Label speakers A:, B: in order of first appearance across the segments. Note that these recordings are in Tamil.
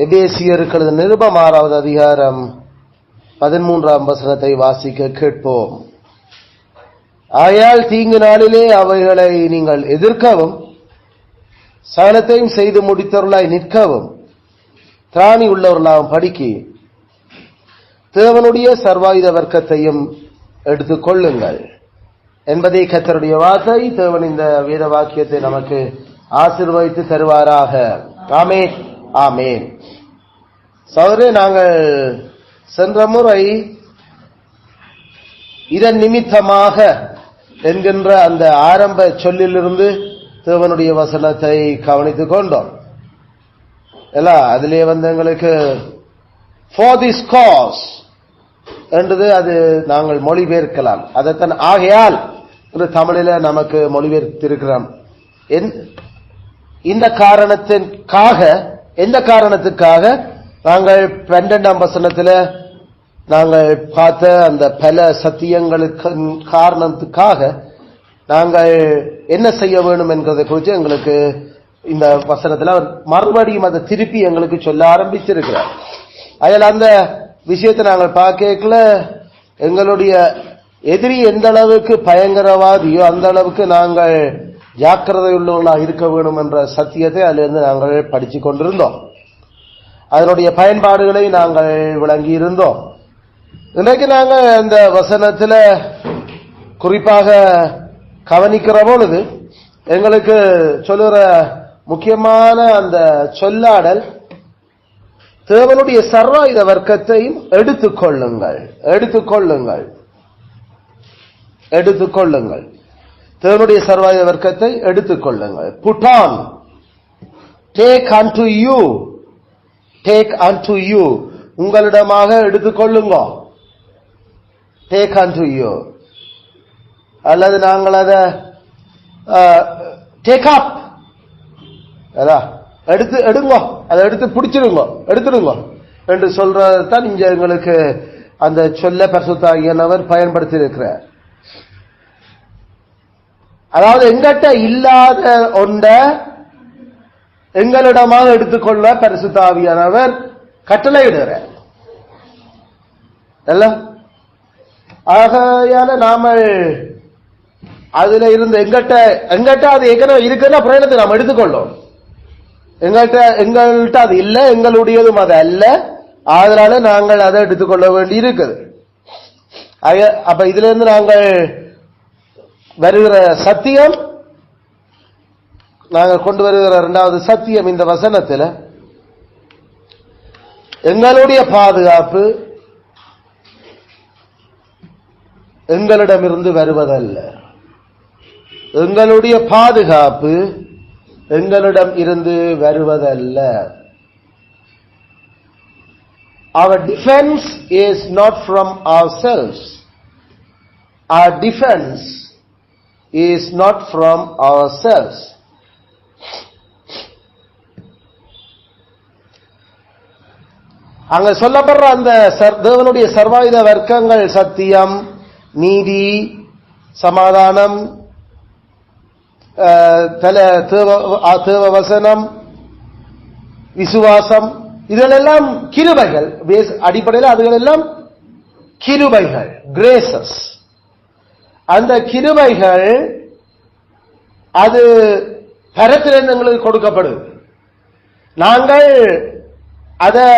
A: எபேசியருக்கு நிருபம் 6வது அதிகாரம் 13ஆம் வசனத்தை வாசிக்க கேட்போம். ஆயால் தீங்கு நாளிலே அவைகளை நீங்கள் எதிர்க்கவும் சகலத்தையும் செய்து முடித்தவர்களாய் நிற்கவும் திராணி உள்ளவர்களாகவும் படிக்கி தேவனுடைய சர்வாயுத வர்க்கத்தையும் எடுத்துக் கொள்ளுங்கள் என்பதே கர்த்தருடைய வார்த்தை. தேவன் இந்த வேத வாக்கியத்தை நமக்கு ஆசீர்வதித்து தருவாராக. ஆமென், ஆமென். சகோதரரே, நாங்கள் சென்ற முறை இதன் நிமித்தமாக என்கின்ற அந்த ஆரம்ப சொல்லிலிருந்து தேவனுடைய வசனத்தை கவனித்துக் கொண்டோம். அதிலே எங்களுக்கு for this cause என்றது அது நாங்கள் மொழிபெயர்க்கலாம். அதைத்தான் ஆகையால் என்று தமிழில நமக்கு மொழிபெயர்த்திருக்கிறோம். இந்த காரணத்திற்காக, எந்த காரணத்துக்காக நாங்கள் 12ஆம் வசனத்தில் நாங்கள் பார்த்த அந்த பல சத்தியங்களுக்கு காரணத்துக்காக நாங்கள் என்ன செய்ய வேண்டும் என்கிறதை குறித்து எங்களுக்கு இந்த வசனத்தில் அவர் மறுபடியும் அதை திருப்பி எங்களுக்கு சொல்ல ஆரம்பிச்சிருக்கிறார். அதில் அந்த விஷயத்தை நாங்கள் பார்க்கல, எங்களுடைய எதிரி எந்த அளவுக்கு பயங்கரவாதியோ அந்த அளவுக்கு நாங்கள் ஜாக்கிரதை உள்ளவர்களாக இருக்க வேண்டும் என்ற சத்தியத்தை அதிலிருந்து நாங்கள் படித்து கொண்டிருந்தோம். அதனுடைய பயன்பாடுகளை நாங்கள் விளங்கி இருந்தோம். இன்றைக்கு நாங்கள் அந்த வசனத்தில் குறிப்பாக கவனிக்கிற பொழுது எங்களுக்கு சொல்லுற முக்கியமான அந்த சொல்லாடல், தேவனுடைய சர்வாயுத வர்க்கத்தையும் எடுத்துக்கொள்ளுங்கள், எடுத்துக்கொள்ளுங்கள், எடுத்துக்கொள்ளுங்கள். தேவனுடைய சர்வாயுத வர்க்கத்தை எடுத்துக்கொள்ளுங்கள். Put on, take unto you, take unto you, உங்களிடமாக எடுத்துக்கொள்ளுங்க. Take unto you, அல்லது நாங்கள் அதை take up, எடுத்து எடுங்க, அதை எடுத்து பிடிச்சிருங்க, எடுத்துடுங்க என்று சொல்றதான் இங்க எங்களுக்கு அந்த சொல்ல பரிசுத்தாகியவர் பயன்படுத்தி இருக்கிறார். அதாவது எங்கிட்ட இல்லாத ஒன்ற எங்களிடமாக எடுத்துக்கொள்ள பரிசுத்தாவியானவர் கட்டளையிடுகிறார். ஆகையால நாம அதுல இருந்து எங்கிட்ட அது ஏற்கனவே இருக்குன்னா பிரயோஜனத்தை நாம் எடுத்துக்கொள்ளோம். எங்கள்கிட்ட அது இல்லை, எங்களுடையதும் அது அல்ல, அதனால நாங்கள் அதை எடுத்துக்கொள்ள வேண்டி இருக்குது. அப்ப இதுல இருந்து நாங்கள் வருகிற சத்தியம், நாங்கள் கொண்டு வருகிற 2வது சத்தியம் இந்த வசனத்தில், எங்களுடைய பாதுகாப்பு எங்களிடமிருந்து வருவதல்ல. எங்களுடைய பாதுகாப்பு எங்களிடம் இருந்து வருவதல்ல. Our defense is not from ourselves. Our defense is not from ourselves. அங்க சொல்லப்படுற அந்த தேவனுடைய சர்வாயுத வர்க்கங்கள் சத்தியம், நீதி, சமாதானம், தேவ வசனம், விசுவாசம், இதெல்லாம் கிருபைகள். அடிப்படையில் அதுகளெல்லாம் கிருபைகள், கிரேசஸ். அந்த கிருபைகள் அது பரத்திலிருந்து எங்களுக்கு கொடுக்கப்படுது. நாங்கள் அதை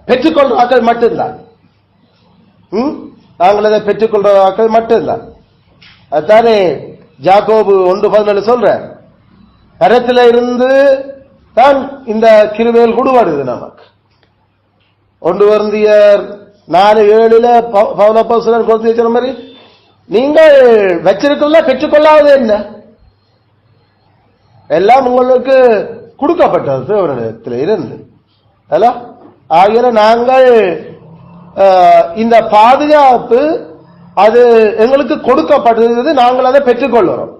A: பெற்றுக்கொள்வாக்கள் மட்டும்தான். நாங்கள் அதை பெற்றுக்கொள்வாக்கள் மட்டும்தான். அதுதானே யாக்கோபு 1:17 சொல்ற, பரத்தில இருந்து தான் இந்த கிருபைகள் கொடுபடுது நமக்கு. 1 கொரிந்தியர் 4:7 பவுல் அப்போஸ்தலன் கொடுத்து வச்ச மாதிரி, நீங்கள் வச்சிருக்கல பெற்றுக்கொள்ளாதது என்ன? எல்லாம் உங்களுக்கு கொடுக்கப்பட்டது தேவனிடத்தில் இருந்து. ஆகிய நாங்கள் இந்த பாதுகாப்பு அது எங்களுக்கு கொடுக்கப்பட்டது, நாங்கள் அதை பெற்றுக்கொள்கிறோம்.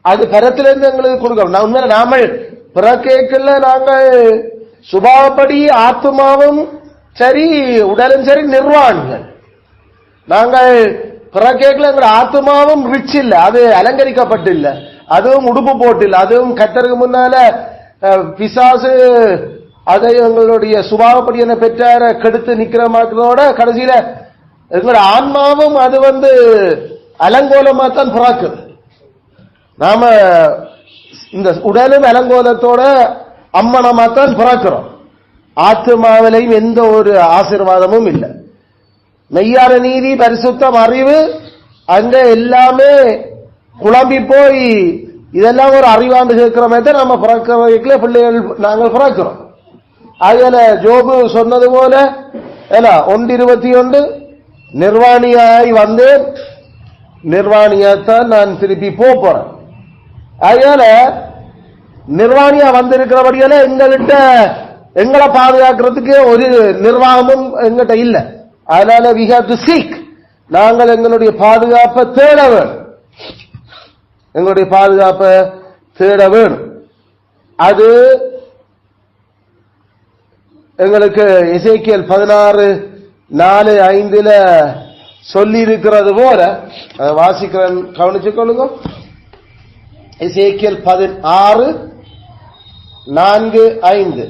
A: அது பரத்திலிருந்து எங்களுக்கு கொடுக்கிறோம். உண்மையில நாம பிறக்கேக்கல நாங்கள் சுபாவப்படி ஆத்மாவும் சரி உடலும் சரி நிர்வாணிகள். நாங்கள் பிறக்கேக்கல எங்கள் ஆத்மாவும் ரிச் இல்லை, அது அலங்கரிக்கப்பட்டில்லை, அதுவும் உடுப்பு போட்டில்லை, அதுவும் கர்த்தருக்கு முன்னால பிசாசு அதை எங்களுடைய சுபாவப்படி என்ன பெற்றார கெடுத்து நிக்கிற மாக்கிறதோட கடைசியில எங்களோட ஆன்மாவும் அது அலங்கோலமா தான் பிறக்குது. நாம இந்த உடலும் அலங்கோலத்தோட அம்மனமா தான் பிறக்கிறோம். ஆத்மாவிலையும் எந்த ஒரு ஆசீர்வாதமும் இல்லை. மெய்யான நீதி, பரிசுத்தம், அறிவு அங்க எல்லாமே குழம்பி போய் இதெல்லாம் ஒரு அறிவாண்டு கேட்கிற மாதிரி தான் நம்ம பிறக்கிற பிள்ளைகள் நாங்கள் பிறக்கிறோம். அதனால ஜோபு சொன்னது போல 1:21 நிர்வாணியாய் வந்தேன், நிர்வாணியாத்தான் நான் திருப்பி போறேன். அதனால நிர்வாணியா வந்திருக்கிறபடியால எங்களை பாதுகாக்கிறதுக்கு ஒரு நிர்வாகமும் எங்கிட்ட இல்லை. அதனால we have to seek, நாங்கள் எங்களுடைய பாதுகாப்பை தேட வேணும், எங்களுடைய பாதுகாப்பை தேட வேணும். அது எங்களுக்கு எசேக்கியேல் 16:4-5 சொல்லி இருக்கிறது போல வாசிக்கிறேன், கவனிச்சுக்கொள்ளுங்க. எசேக்கியேல் 16:4-5.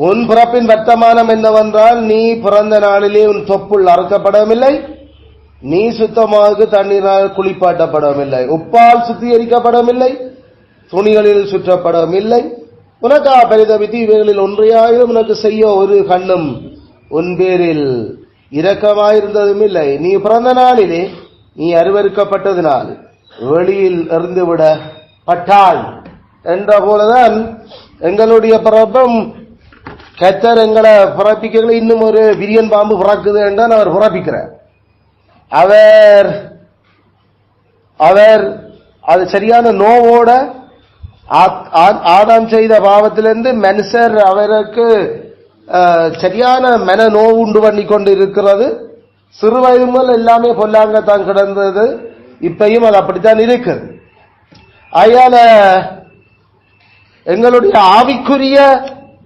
A: உன் பிறப்பின் வர்த்தமானம் என்னவென்றால், நீ பிறந்த நாளிலே உன் தொப்புள் அறுக்கப்படவில்லை, நீ சுத்தமாக தண்ணீரால் குளிப்பாட்டப்படவில்லை, உப்பால் சுத்திகரிக்கப்படவில்லை, துணிகளில் சுற்றப்படவில்லை. உனக்கா பரிதபித்து இவைகளில் ஒன்றையாயிரம் உனக்கு செய்ய ஒரு கண்ணும் உன் பேரில் இரக்கமாயிருந்ததும் இல்லை. நீ பிறந்த நாளிலே நீ அருவருக்கப்பட்டதினால் வெளியில் எறிந்துவிடப்பட்டாய் என்ற போலதான் எங்களுடைய பிறப்பும். கர்த்தர் எங்களை பிறப்பிக்கல, இன்னும் ஒரு விரியன் பாம்பு பிறக்குது என்றால் அவர் பிறப்பிக்கிறார். அவர் அது சரியான நோவோட ஆதாம் செய்த பாவத்திலிருந்து மனுஷர் அவருக்கு சரியான மன நோவு உண்டு பண்ணி கொண்டு இருக்கிறது. சிறு வயது முதல் எல்லாமே பொல்லாங்கத்தான் கிடந்தது, இப்பையும் அது அப்படித்தான் இருக்குது. அதனால எங்களுடைய ஆவிக்குரிய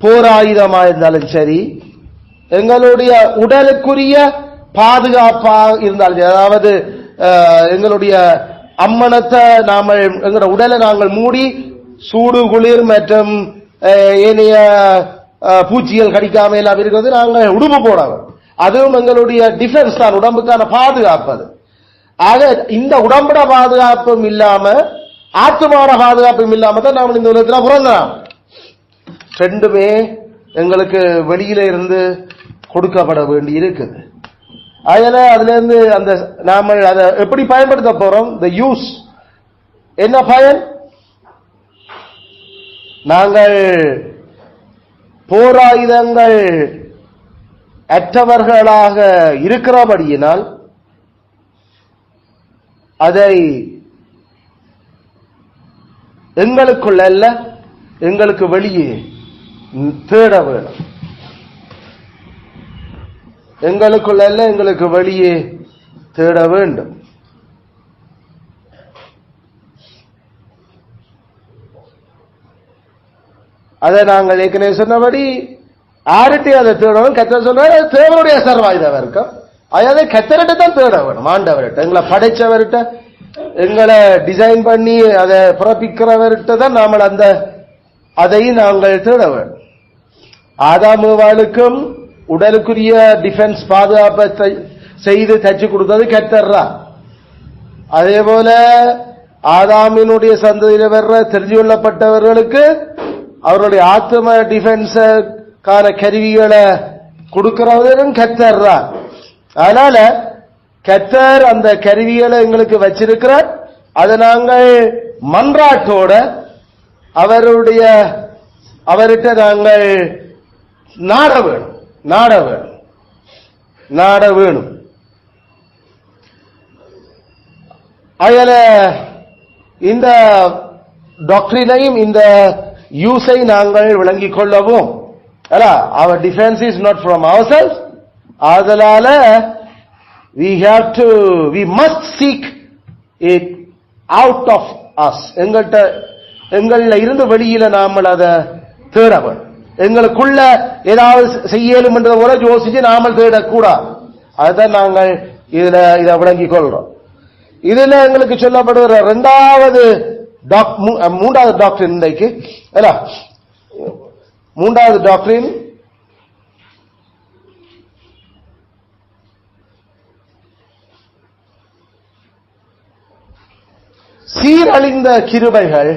A: போராயுதமா இருந்தாலும் சரி, எங்களுடைய உடலுக்குரிய பாதுகாப்பா இருந்தாலும் சரி, அதாவது எங்களுடைய அம்மனத்தை எங்களுடைய உடலை நாங்கள் மூடி சூடு, குளிர் மற்றும் ஏனைய பூச்சிகள் கடிக்காம எல்லாம் இருக்கிறது நாங்கள் உடுப்பு போடணும். அதுவும் எங்களுடைய டிஃபென்ஸ் தான், உடம்புக்கான பாதுகாப்பது. ஆக இந்த உடம்புட பாதுகாப்பும் இல்லாம ஆத்மான பாதுகாப்பும் இல்லாம தான் நாம் இந்த உலகத்தில் பிறந்தோம். ரெண்டுமே எங்களுக்கு வெளியில இருந்து கொடுக்கப்பட வேண்டி இருக்குது. அதனால அதுல இருந்து நாம அதை எப்படி பயன்படுத்த போறோம், த யூஸ் என்ன பயன்? நாங்கள் போராயுதங்கள் அற்றவர்களாக இருக்கிறபடியினால் அதை எங்களுக்குள்ள அல்ல, எங்களுக்கு வெளியே தேட வேணும். எங்களுக்குள்ள அல்ல, எங்களுக்கு வெளியே தேட வேண்டும். அதை நாங்கள் ஏற்கனவே சொன்னபடி ஆரிட்டி அதை தேடணும். கர்த்தர் சொல்றாரு தேவனுடைய சர்வாயுத வர்க்கம். அதாவது கர்த்தர்கிட்ட தான் தேட வேணும், ஆண்டவர்கிட்ட, எங்களை படைச்சவர்கிட்ட, எங்களை டிசைன் பண்ணி அதை பிறப்பிக்கிறவர்கிட்ட தான் நாமல் அதையும் நாங்கள் தேட வேண்டும். ஆதாமுவாளுக்கும் உடலுக்குரிய டிஃபென்ஸ் பாதுகாப்பை செய்து தச்சு கொடுத்தது கர்த்தர் தான். அதே போல ஆதாமினுடைய சந்ததியில் வர்ற தெரிஞ்சு கொள்ளப்பட்டவர்களுக்கு அவருடைய ஆத்ம டிஃபென்ஸுக்கான கருவிகளை கொடுக்கிறவரும் கர்த்தர் தான். அதனால கர்த்தர் அந்த கருவிகளை எங்களுக்கு வச்சிருக்கிறார். அதை நாங்கள் மன்றாட்டோட அவர்கிட்ட நாங்கள் நாட வேணும். அதனால இந்த டாக்டரினையும் இந்த யூஸை நாங்கள் விளங்கிக் கொள்ளவும். our defense is not from ourselves. அதனால we must seek it out of us. எங்கள்ல இருந்து வெளியில நாம அதை தேட வேண்டும். எங்களுக்குள்ள ஏதாவது செய்யலும் என்ற போல யோசிச்சு நாமல் தேடக்கூடாது. அதுதான் நாங்கள் இதை விளங்கிக் கொள்றோம். இதுல எங்களுக்கு சொல்லப்படுகிற மூன்றாவது டாக்டரின் இன்றைக்கு மூன்றாவது டாக்டரின் சீரழிந்த கிருபைகள்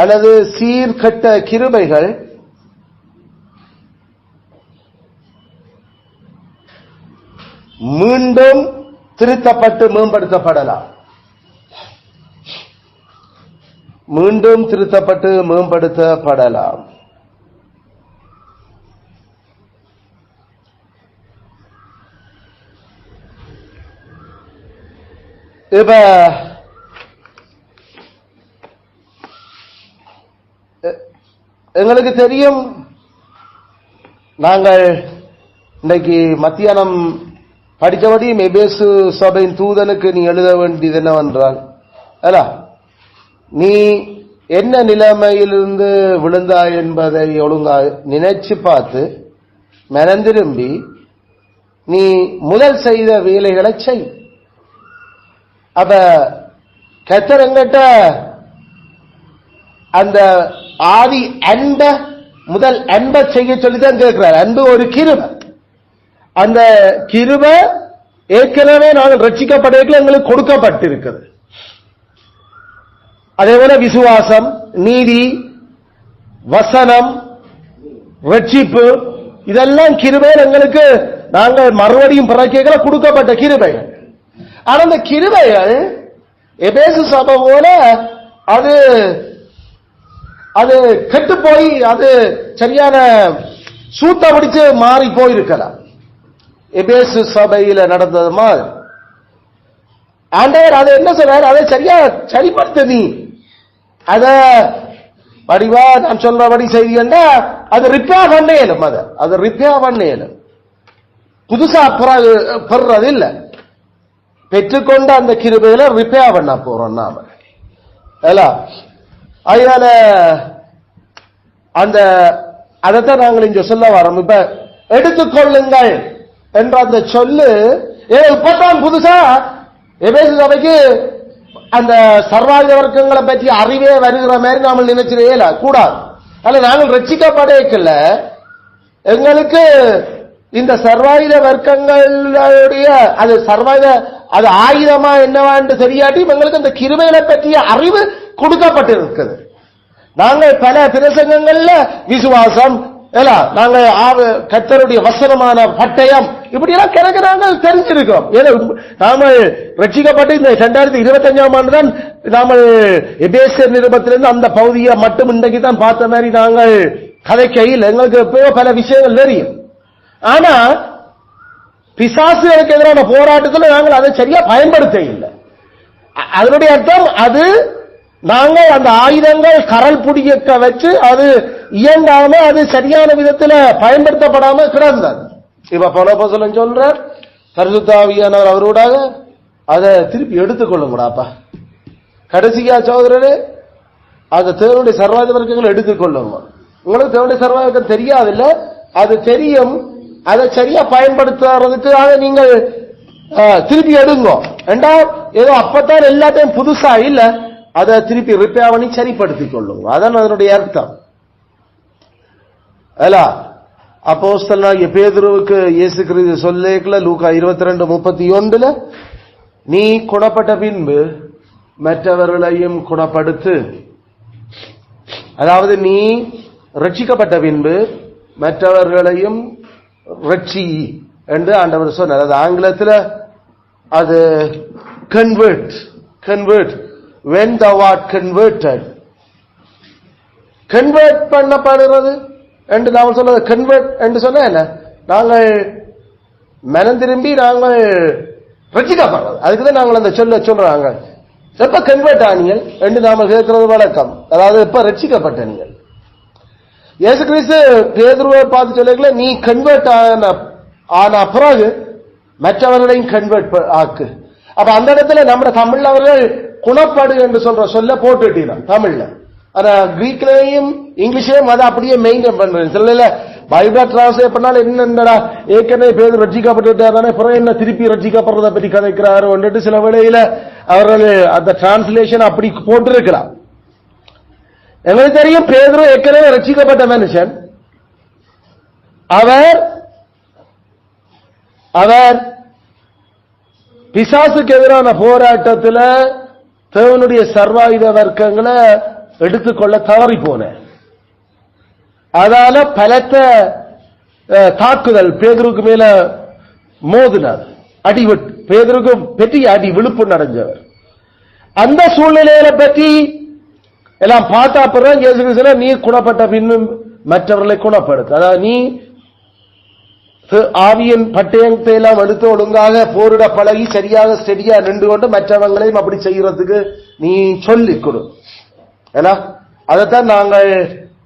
A: அல்லது சீர்கட்ட கிருபைகள் மீண்டும் திருத்தப்பட்டு மேம்படுத்தப்படலாம். மீண்டும் திருத்தப்பட்டு மேம்படுத்தப்படலாம். இப்ப எங்களுக்கு தெரியும், நாங்கள் இன்னைக்கு மத்தியானம் படித்தபடி எபேசு சபையின் தூதனுக்கு நீ எழுத வேண்டியது என்னவென்றால், நீ என்ன நிலைமையிலிருந்து விழுந்தாய் என்பதை ஒழுங்கா நினைச்சு பார்த்து மனந்திரும்பி நீ முதல் செய்த வேலைகளை செய். அப்ப கர்த்தர் என்கிட்ட அந்த ஆதி முதல் அன்பை செய்ய சொல்லிதான் கேட்கிறார். அன்பு ஒரு கிருபை. அந்த கிருபை ஏற்கனவே நாங்கள் ரட்சிக்கப்பட்டவர்கள் எங்களுக்கு கொடுக்கப்பட்டிருக்கிறது. அதே போல விசுவாசம், நீதி, வசனம், ரட்சிப்பு, இதெல்லாம் கிருபைகள் எங்களுக்கு நாங்கள் மறுபடியும் பிறக்கைகளை கொடுக்கப்பட்ட கிருபைகள். ஆனா அந்த கிருபைகள் எபேசு சபை போல அது கெட்டு போய் அது சரியான சூத்த பிடிச்சு மாறி போயிருக்கலாம். எபேசு சபையில நடந்தது மாதிரி ஆண்டவர் அதை என்ன சொல்றாரு, அதை சரியா சரிப்படுத்த நீ அத வடிவா நான் சொல்றபடி செய்தியா அது ரிப்பேர் பண்ண இயலும். அது ரிப்பேர் பண்ண இயலும். புதுசா பெறது இல்ல, பெற்றுக்கொண்ட அந்த கிருபையில ரிப்பேர் பண்ண போறோம் நாம. அதனால அதைத்தான் நாங்கள் இங்க சொல்ல வரோம். இப்ப எடுத்துக்கொள்ளுங்கள் என்ற அந்த சொல்லு இப்பதான் புதுசா எபேசு சபைக்கு அந்த சர்வாயுத வர்க்கங்களை பற்றி அறிவே வருகிற மாதிரி நாம நினைச்சிடல கூடாது. அல்ல, நாங்கள் ரட்சிக்கப்படல, எங்களுக்கு இந்த சர்வாயுத வர்க்கங்களுடைய அது ஆயுதமா என்னவான்னு தெரியாட்டி எங்களுக்கு அந்த கிருபைகளை பற்றிய அறிவு கொடுக்கப்பட்டிருக்கிறது. நாங்கள் பல பிரசங்கங்கள்ல விசுவாசம், நாங்கள் கர்த்தருடைய வசனமான பட்டயம் இப்படி எல்லாம் கிடக்கு நாங்கள் தெரிஞ்சிருக்கோம். நாம ரட்சிக்கப்பட்டு இந்த 2025ஆம் ஆண்டு தான் நாம எபேசியர் நிருபத்திலிருந்து அந்த பகுதியை மட்டும் இன்றைக்கு தான் பார்த்த மாதிரி நாங்கள் கதைக்கையில் எங்களுக்கு எப்போ பல விஷயங்கள் தெரியும். ஆனா பிசாசுகளுக்கு எதிரான போராட்டத்தில் நாங்கள் அதை சரியா பயன்படுத்த இல்லை. அதனுடைய அர்த்தம் அது நாங்கள் அந்த ஆயுதங்கள் கரல் புடிக்க வச்சு அது இயங்காம அது சரியான விதத்தில் பயன்படுத்தப்படாம கிடந்தது. இப்ப பவுல் சொல்றார், பரிசுத்த ஆவியானவர் அவரோடாக அதை திருப்பி எடுத்துக்கொள்ளுங்கடாப்பா. கடைசியா சகோதரரே, அது தேவனுடைய சர்வாயுத வர்க்கங்களை எடுத்துக்கொள்ளுங்க. உங்களுக்கு தேவனுடைய சர்வாயுத வர்க்கம் தெரியாதில்ல, அது தெரியும். அதை சரியா பயன்படுத்துறதுக்கு அதை நீங்கள் திருப்பி எடுங்க. ஏதோ அப்பத்தான் எல்லாத்தையும் புதுசா இல்ல, அதை திருப்பி ரிப்பேர் பண்ணி சரிப்படுத்திக் கொள்ளுங்க. அதான் அதனுடைய அர்த்தம். அப்போஸ்தலனாகிய பேதுருவுக்கு இயேசு கிறிஸ்து சொல்லேக்கல லூக்கா 22:31 நீ குணப்பட்ட பின்பு மற்றவர்களையும் குணப்படுத்து. அதாவது நீ ரட்சிக்கப்பட்ட பின்பு மற்றவர்களையும் ரட்சி என்று ஆண்டவர் சொன்னார். அது ஆங்கிலத்தில் அது convert when thou art converted, convert பண்ணப்படுறது என்று நாம் சொல்றது. கன்வெர்ட் என்று சொன்ன என்ன, நாங்கள் மனம் திரும்பி நாங்கள் ரட்சிக்கப்படுறது. அதுக்குதான் நாங்கள் அந்த சொல்றாங்க. எப்ப கன்வெர்ட் ஆனீங்கள் என்று நாம கேட்கிறது வழக்கம். அதாவது எப்ப ரட்சிக்கப்பட்ட நீங்கள். இயேசு கிறிஸ்து பேதுருவை பார்த்து சொல்லல, நீ கன்வெர்ட் ஆன பிறகு மற்றவர்களையும் கன்வெர்ட் ஆக்கு. அப்ப அந்த இடத்துல நம்ம தமிழ்ல அவர்கள் குணப்படு என்று சொல்ற சொல்ல போட்டுட்டீங்க தமிழ்ல. ஆனா கிரீக்லயும் இங்கிலீஷ்லயும் அதை அப்படியே மெயின்டைன் பண்றேன். சில பைபிள் டிரான்ஸ்லேட் பண்ணாலும் என்னடா ஏற்கனவே பேர் ரட்சிக்கப்பட்டுட்டாரு, பிறகு என்ன திருப்பி ரட்சிக்கப்படுறத பற்றி கதைக்கிறாரு வந்துட்டு சில வேளையில அவர்கள் அந்த டிரான்ஸ்லேஷன் அப்படி போட்டிருக்கலாம். எங்களுக்கு தெரியும் பேதுரு ஏற்கனவே ரட்சிக்கப்பட்ட மனுஷன். அவர் அவர் பிசாசுக்கு எதிரான போராட்டத்தில் தேவனுடைய சர்வாயுத வர்க்கங்களை எடுத்துக்கொள்ள தவறி போன, அதால பலத்த தாக்குதல் பேதுருக்கு மேல மோதினார், அடிவிட்டு பேதுருக்கு பெரிய அடி விழுப்பு நடந்தவர். அந்த சூழ்நிலையில பற்றி எல்லாம் பார்த்தா பிறகு இயேசு கிறிஸ்து நீ குணப்பட்ட பின்னும் மற்றவர்களை குணப்படுத்த, அதாவது நீ ஆவியின் பட்டயத்தை எல்லாம் எடுத்து ஒழுங்காக போரிட பழகி சரியாக ஸ்டெடியா நின்று கொண்டு மற்றவங்களையும் அப்படி செய்யறதுக்கு நீ சொல்லிக் கொடு. ஏன்னா அதைத்தான் நாங்கள்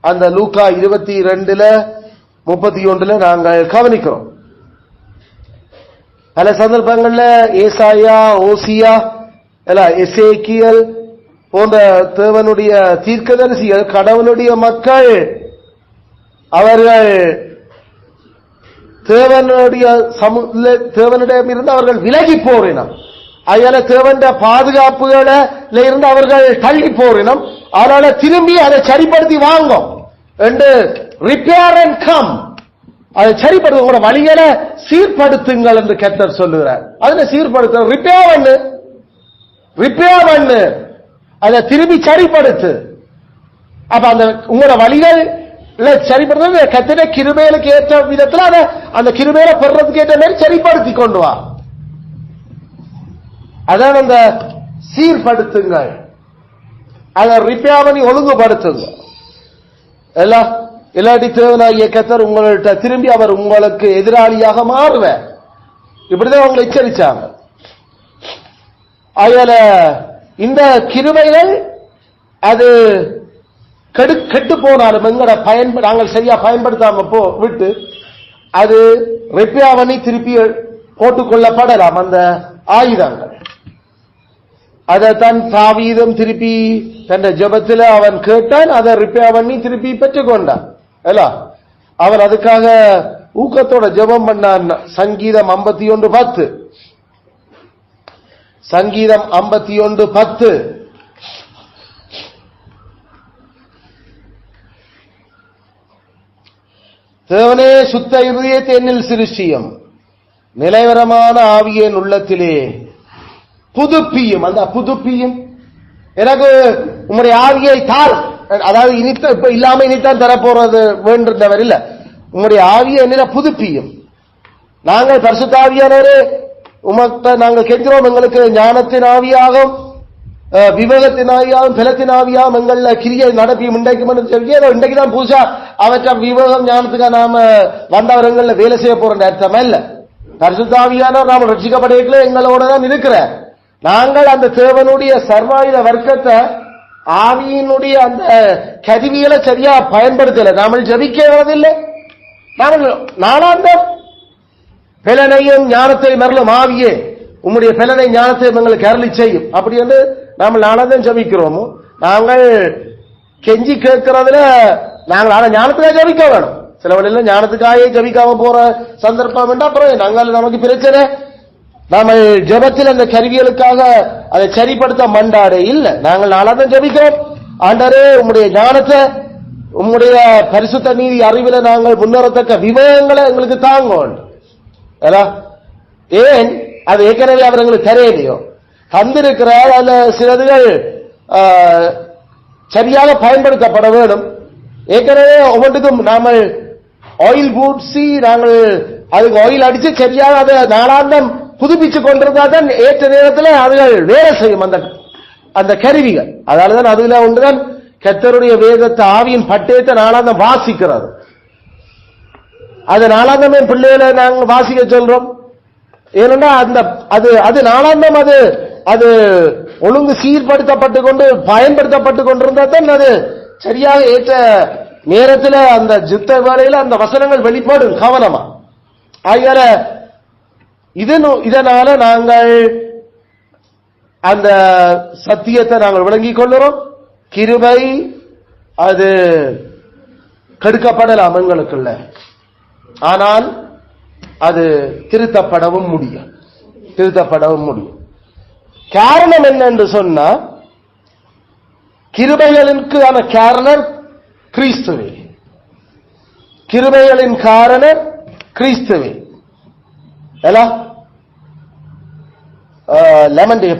A: அந்த லூக்கா 22:31 நாங்கள் கவனிக்கிறோம். பல சந்தர்ப்பங்கள்ல ஏசாயா, ஓசியா, எசேக்கியல் போன்ற தேவனுடைய தீர்க்கதரிசிகள் கடவுளுடைய மக்கள் அவர்கள் தேவனிடம் இருந்து அவர்கள் விலகி போரினம், அதனால தேவன் பாதுகாப்புகள இருந்து அவர்கள் தள்ளி போரினம். அதனால திரும்பி அதை சரிப்படுத்தி வாங்கும் என்று ரிப்பேர் அண்ட் கம், அதை சரிப்படுத்த உங்களோட வழிகளை சீர்படுத்துங்கள் என்று கர்த்தர் சொல்லுகிறார். அதுல சீர்படுத்த ரிப்பேர் பண்ணு, அதை திரும்பி சரிப்படுத்து. அப்ப அந்த உங்களோட வழிகள் சரிப்படுத்த கத்திர கிருபைகளுக்கு ஏற்ற விதத்தில் அதை அந்த கிருபையில பெறதுக்கு ஏற்ற மாதிரி சரிப்படுத்தி கொண்டு வா. அதான் அந்த சீர்படுத்துங்கள், அதை ரிப்பேர் பண்ணி ஒழுங்குபடுத்துங்க. இல்லாட்டி தேவனாகிய கர்த்தர் உங்கள்கிட்ட திரும்பி அவர் உங்களுக்கு எதிராளியாக மாறுவார். இப்படிதான் அவங்களை எச்சரிச்சாங்க. அதனால இந்த கிருபைகள் அது கெட்டு போனாலும் எங்கட நாங்கள் சரியா பயன்படுத்தாம விட்டு அது ரிப்பேர் பண்ணி திருப்பி போட்டுக்கொள்ளப்படலாம் அந்த ஆயுதங்கள். அதைத்தான் தாவீதும் திருப்பி தன் ஜெபத்தில் அவன் கேட்டான், அதை ரிப்பேர் பண்ணி திருப்பி பெற்றுக்கொண்டான். அவன் அதுக்காக ஊக்கத்தோட ஜெபம் பண்ணான். சங்கீதம் 51:10 சங்கீதம் 51:10 தேவனே சுத்த இருதயத்தை என்னில் சிருஷ்டியும், நிலைவரமான ஆவியின் உள்ளத்திலே புதுப்பியும். அந்த புதுப்பியும் எனக்கு உம்முடைய ஆவியை தார், அதாவது இனித்த இப்ப இல்லாம இனித்தான் தரப்போறது வேண்டிருந்தவர் இல்ல, உம்முடைய ஆவியை என்ன புதுப்பியும். நாங்கள் பரிசுத்த ஆவியானவரே உமக்கு நாங்கள் கெஞ்சுறோம், எங்களுக்கு ஞானத்தின் ஆவியாகும், விவேகத்தின் ஆவியாகும், பலத்தின் ஆவியாகும் எங்கள கிரியை நடப்பியும் இன்றைக்கு இன்றைக்குதான் புதுசா அவற்ற விவேகம் ஞானத்துக்காக நாம வந்தவர்கள வேலை செய்ய போற அர்த்தமா இல்ல. பரிசுத்த ஆவியானவர் நாம ரட்சிக்கப்படையில எங்களோட தான் இருக்கிற. நாங்கள் அந்த தேவனுடைய சர்வாயுத வர்க்கத்தை ஆவியினுடைய அந்த கருவிகளை சரியா பயன்படுத்தல. நாம ஜபிக்கிறதில்லை. நாங்கள் நாளாந்தம் பலனையும் ஞானத்தை மரலும் ஆவியே உம்முடைய பலனை ஞானத்தை எங்களுக்கு அருளி செய்யும் அப்படி என்று நாம் நாளாந்தம் ஜபிக்கிறோமோ. நாங்கள் கெஞ்சி கேட்கறதுல நாங்கள் ஆனா ஞானத்துக்காக ஜபிக்க வேணும். சில வழியில ஞானத்துக்காக ஜபிக்காம போற சந்தர்ப்பம் என்றா அப்புறம் நாங்கள் நமக்கு பிரச்சனை. நாம ஜபத்தில் அந்த கருவிகளுக்காக அதை சரிப்படுத்த மண்டாட இல்லை. நாங்கள் நாளாந்தம் ஜபிக்கிறோம். ஆண்டரே உம்முடைய ஞானத்தை உம்முடைய பரிசுத்த நீதி அறிவில நாங்கள் முன்னேறத்தக்க விவேகங்களை எங்களுக்கு தாங்கும். ஏன் அது ஏற்கனவே அவர் எங்களுக்கு தெரியலையோ தந்திருக்கிறார். அந்த சிலதுகள் சரியாக பயன்படுத்தப்பட வேண்டும். ஏற்கனவே ஒவ்வொன்றுக்கும் நாம ஆயில் பூட்சி நாங்கள் அதுக்கு ஆயில் அடிச்சு சரியாக அதை நாளாந்தம் புதுப்பிச்சு கொண்டிருந்தா தான் ஏற்ற நேரத்தில் அதுகள் வேலை செய்யும் அந்த கருவிகள். அதனாலதான் அதுல ஒன்றுதான் கர்த்தருடைய வேதத்தை ஆவியின் பட்டயத்தை நாளாந்தம் வாசிக்கிறது. அது நாளாந்தமே பிள்ளைகளை நாங்கள் வாசிக்க சொல்றோம். ஏனென்றா அந்த அது அது நாளாந்தம் அது அது ஒழுங்கு சீர்படுத்தப்பட்டு கொண்டு பயன்படுத்தப்பட்டு கொண்டிருந்தா தான் அது சரியாக ஏற்ற நேரத்தில் அந்த யுத்த வேளையில அந்த வசனங்கள் வெளிப்பாடும் கவனமா. ஆகையால இதனால நாங்கள் அந்த சத்தியத்தை நாங்கள் விளங்கிக் கொள்ளுறோம். கிருபை அது கெடுக்கப்படலாம் எங்களுக்குள்ள. ஆனால் அது திருத்தப்படவும் முடியும். காரணம் என்னென்று சொன்னா, கிருபைகளுக்கான காரணர் கிறிஸ்துவே. கிருபைகளின் காரணர் கிறிஸ்துவே.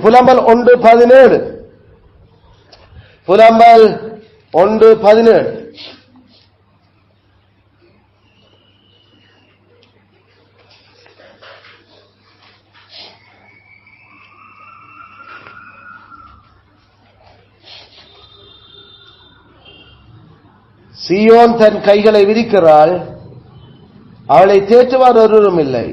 A: புலம்பல் 1:17. புலம்பல் 1:17. சீயோன் தன் கைகளை விரிக்கிறாள், அவளை தேற்றுவார் ஒருவரும் இல்லை.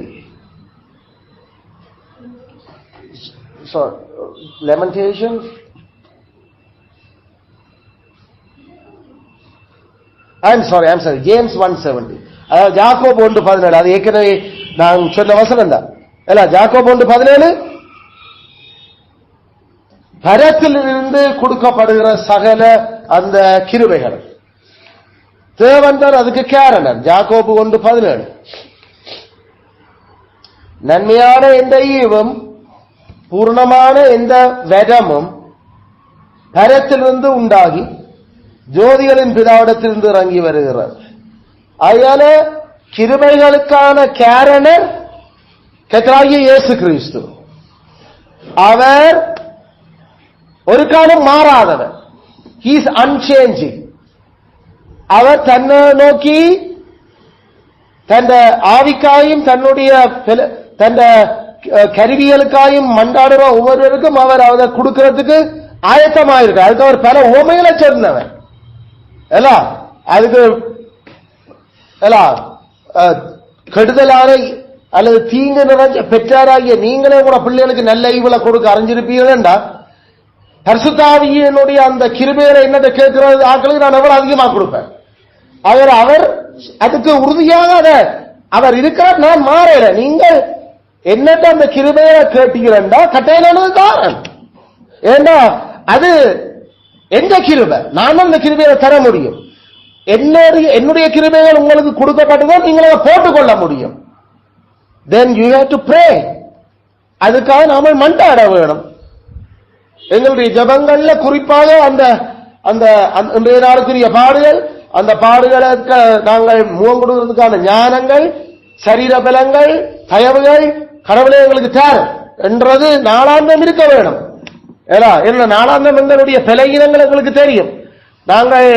A: Lamentations I'm sorry James 1:70. அதாவது யாக்கோபு 1:17. அது ஏற்கனவே நான் சொன்ன வசனம் தான். யாக்கோபு 1:17 பரத்திலிருந்து கொடுக்கப்படுகிற சகல அந்த கிருபைகள் தேவன் தான் அதுக்கு காரணம். யாக்கோபு 1:17 நன்மையான எந்த ஈவும் பூர்ணமான எந்த வேதமும் பரத்திலிருந்து உண்டாகி ஜோதிகளின் பிதாவிடத்திலிருந்து இறங்கி வருகிறார். அதனால கிருபைகளுக்கான காரணர் கர்த்தராகிய இயேசு கிறிஸ்து. அவர் ஒரு காலம் மாறாதவர். He is unchanging. அவர் தன்னை நோக்கி தன் ஆவிக்காயும் தன்னுடைய தன் கருவிகளுக்காயும் மண்டாடுற ஒவ்வொருவருக்கும் அவர் அதை கொடுக்கிறதுக்கு ஆயத்தமாயிருக்க. அதுக்கு அவர் பல உவமைகளை சொன்னவர். அதுக்கு கெடுதலான அல்லது தீங்கு நிறைஞ்ச பெற்றாராகிய நீங்களே கூட பிள்ளைகளுக்கு நல்ல ஈவுல கொடுக்க அறிஞ்சிருப்பீர்களா? பரிசுத்தாவியினுடைய அந்த கிருபையை என்னட்ட கேட்கிறது ஆட்களுக்கு நான் எவ்வளவு அதிகமாக கொடுப்பேன். அவர் அதுக்கு உறுதியாக அவர் இருக்கிறார். நான் மாறல. நீங்கள் என்னட்ட அந்த கிருபையை கேட்டீங்கன்னா கட்டாயமானது தான். ஏன்னா அது எந்த கிருபை, நானும் அந்த கிருபையை தர முடியும். என்னுடைய கிருபைகள் உங்களுக்கு கொடுக்கப்பட்டதான் நீங்கள் அதை போட்டுக்கொள்ள முடியும். Then you have to pray. அதுக்காக நாம மன்றாட வேணும். எங்களுடைய ஜபங்கள்ல குறிப்பாக அந்த அந்த இன்றைய நாளுக்குரிய பாடுகள், அந்த பாடுகளுக்கு நாங்கள் முகம் கொடுக்கிறதுக்கான ஞானங்கள், சரீர பலங்கள், தயவுகள் கடவுளே எங்களுக்கு தேர் என்றது நாளாந்தம் இருக்க வேணும். என்ன நாளாந்தம் எங்களுடைய பலகீனங்கள் எங்களுக்கு தெரியும். நாங்கள்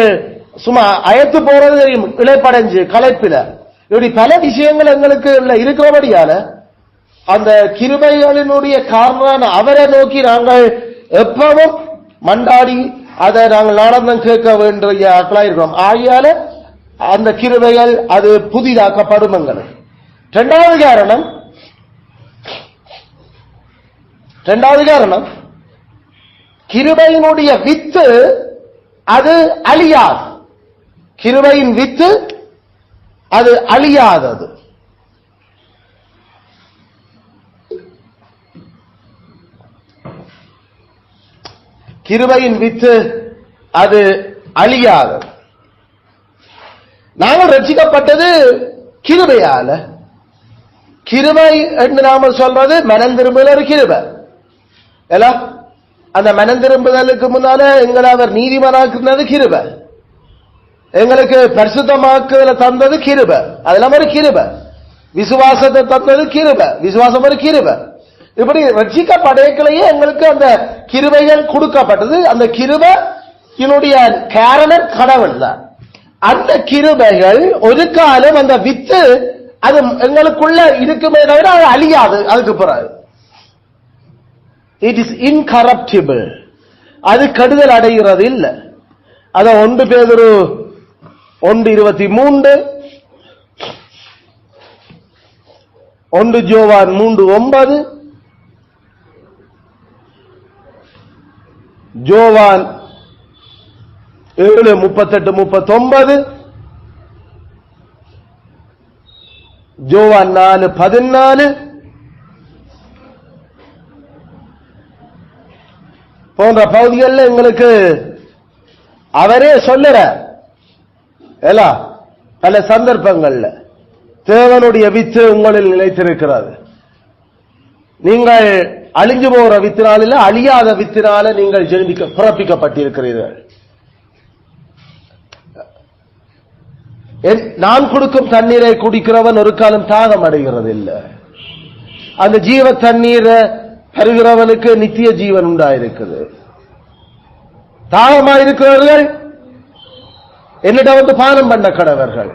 A: சும்மா அயத்து போறது தெரியும், இழைப்படைஞ்சு களைப்பில இப்படி பல விஷயங்கள் எங்களுக்கு இருக்கிறபடியால அந்த கிருபைகளினுடைய காரணமான அவரை நோக்கி நாங்கள் எப்பவும் மண்டாடி அதை நாங்கள் நாளாந்தம் கேட்க வேண்டிய ஆட்களாக இருக்கிறோம். ஆகியால அந்த கிருபைகள் அது புதிதாக்கப்படும் எங்களுக்கு. இரண்டாவது காரணம் கிருபையினுடைய வித்து அது அழியாது. கிருபையின் வித்து அது அழியாதது. கிருபையின் வித்து அது அழியாதது. நாங்கள் ரட்சிக்கப்பட்டது கிருபையால. கிருபை என்று நாம சொல்றது மனம் திரும்புதல் கிருபை. அந்த மனம் திரும்புதலுக்கு முன்னால எங்களை அவர் நீதிமானாக்குனது கிருபை. எங்களுக்கு பரிசுத்தமாக்குதல தந்தது கிருபை. அதெல்லாம் ஒரு கிருபை. விசுவாசத்தை தந்தது கிருபை. விசுவாசம் ஒரு கிருபை. இப்படி ரட்சிக்கப்படையிலேயே எங்களுக்கு அந்த கிருபைகள் கொடுக்கப்பட்டது. அந்த கிருபையினுடைய காரணர் கடவுள் தான். அந்த கிருபைகள் ஒரு காலம் அந்த வித்து அது எங்களுக்குள்ள இருக்குமே தவிர அது அழியாது. அதுக்கு பிறகு இட் இஸ் இன்கரப்டிபிள். அது கெடுதல் அடைகிறது இல்லை. அத 1 பேதுரு 1:23, 1 யோவான் 3:9, யோவான் 7:38-39, யோவான் 4:14 போன்ற பகுதிகளில் எங்களுக்கு அவரே சொல்லுற பல சந்தர்ப்பங்கள்ல தேவனுடைய வித்து உங்களில் நிலைத்திருக்கிறது. நீங்கள் அழிஞ்சு போகிற வித்தினால அழியாத வித்தினால நீங்கள் பிறப்பிக்கப்பட்டிருக்கிறீர்கள். நான் கொடுக்கும் தண்ணீரை குடிக்கிறவன் ஒரு காலம் தாகம் அடைகிறது இல்லை. அந்த ஜீவ தண்ணீரை பெறுகிறவனுக்கு நித்திய ஜீவன் உண்டாயிருக்குது. தாகமாயிருக்கிறவர்கள் என்னிடம் வந்து பானம் பண்ண கடவர்கள்.